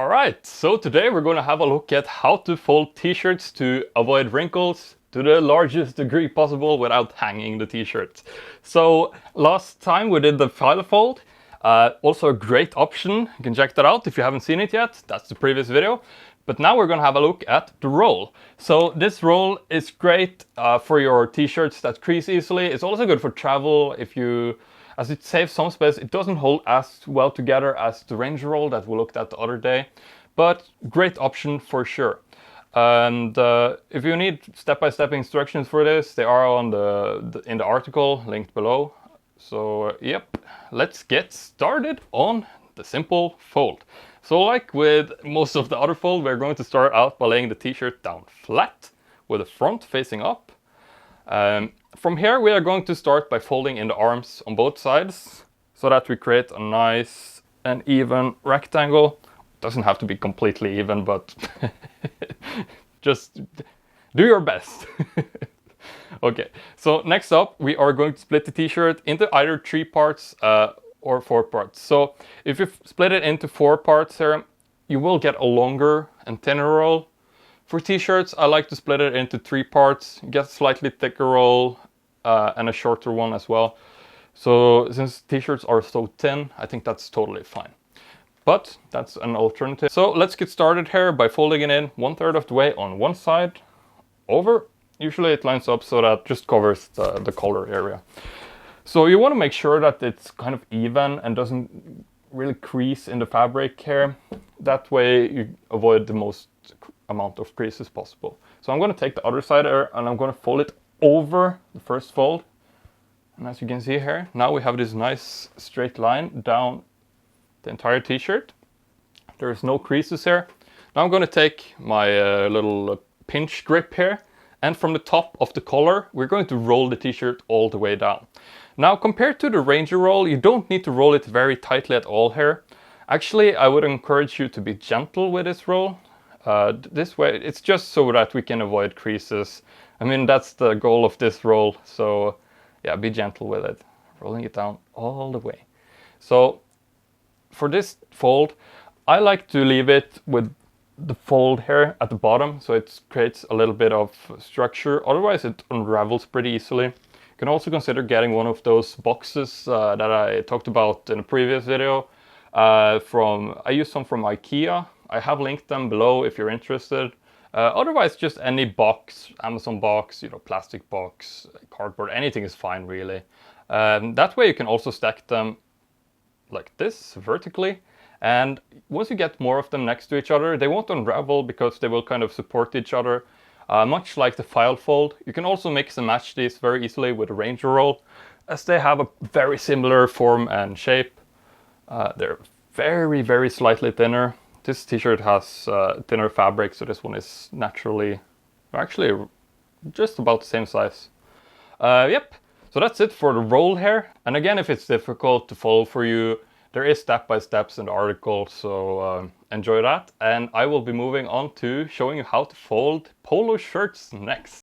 Alright, so today we're going to have a look at how to fold t-shirts to avoid wrinkles to the largest degree possible without hanging the t-shirt. So last time we did the file fold, also a great option. You can check that out if you haven't seen it yet. That's the previous video. But now we're going to have a look at the roll. So this roll is great for your t-shirts that crease easily. It's also good for travel as it saves some space. It doesn't hold as well together as the Ranger roll that we looked at the other day, but great option for sure. And if you need step-by-step instructions for this, they are on in the article linked below. So yep, let's get started on the simple fold. So like with most of the other fold, we're going to start out by laying the t-shirt down flat with the front facing up. From here we are going to start by folding in the arms on both sides so that we create a nice and even rectangle. Doesn't have to be completely even, but just do your best. Okay, so next up we are going to split the t-shirt into either 3 parts or 4 parts. So if you split it into 4 parts here, you will get a longer and thinner roll. For t-shirts, I like to split it into 3 parts, get a slightly thicker roll and a shorter one as well. So since t-shirts are so thin, I think that's totally fine. But that's an alternative. So let's get started here by folding it in 1/3 of the way on one side over. Usually it lines up so that just covers the collar area. So you want to make sure that it's kind of even and doesn't really crease in the fabric here. That way you avoid the most amount of creases possible. So I'm going to take the other side here and I'm going to fold it over the first fold. And as you can see here, now we have this nice straight line down the entire t-shirt. There's no creases here. Now I'm going to take my little pinch grip here, and from the top of the collar we're going to roll the t-shirt all the way down. Now compared to the Ranger roll, you don't need to roll it very tightly at all here. Actually, I would encourage you to be gentle with this roll. This way, it's just so that we can avoid creases. I mean, that's the goal of this roll. So yeah, be gentle with it. Rolling it down all the way. So for this fold, I like to leave it with the fold here at the bottom, so it creates a little bit of structure. Otherwise it unravels pretty easily. You can also consider getting one of those boxes that I talked about in a previous video. I used some from IKEA. I have linked them below if you're interested. Otherwise, just any box, Amazon box, plastic box, cardboard, anything is fine really. That way you can also stack them like this, vertically. And once you get more of them next to each other, they won't unravel because they will kind of support each other. Much like the file fold. You can also mix and match these very easily with a Ranger roll, as they have a very similar form and shape. They're very, very slightly thinner. This t-shirt has thinner fabric, so this one is actually just about the same size. Yep, so that's it for the roll here. And again, if it's difficult to follow for you, there is step-by-steps in the article, so enjoy that. And I will be moving on to showing you how to fold polo shirts next.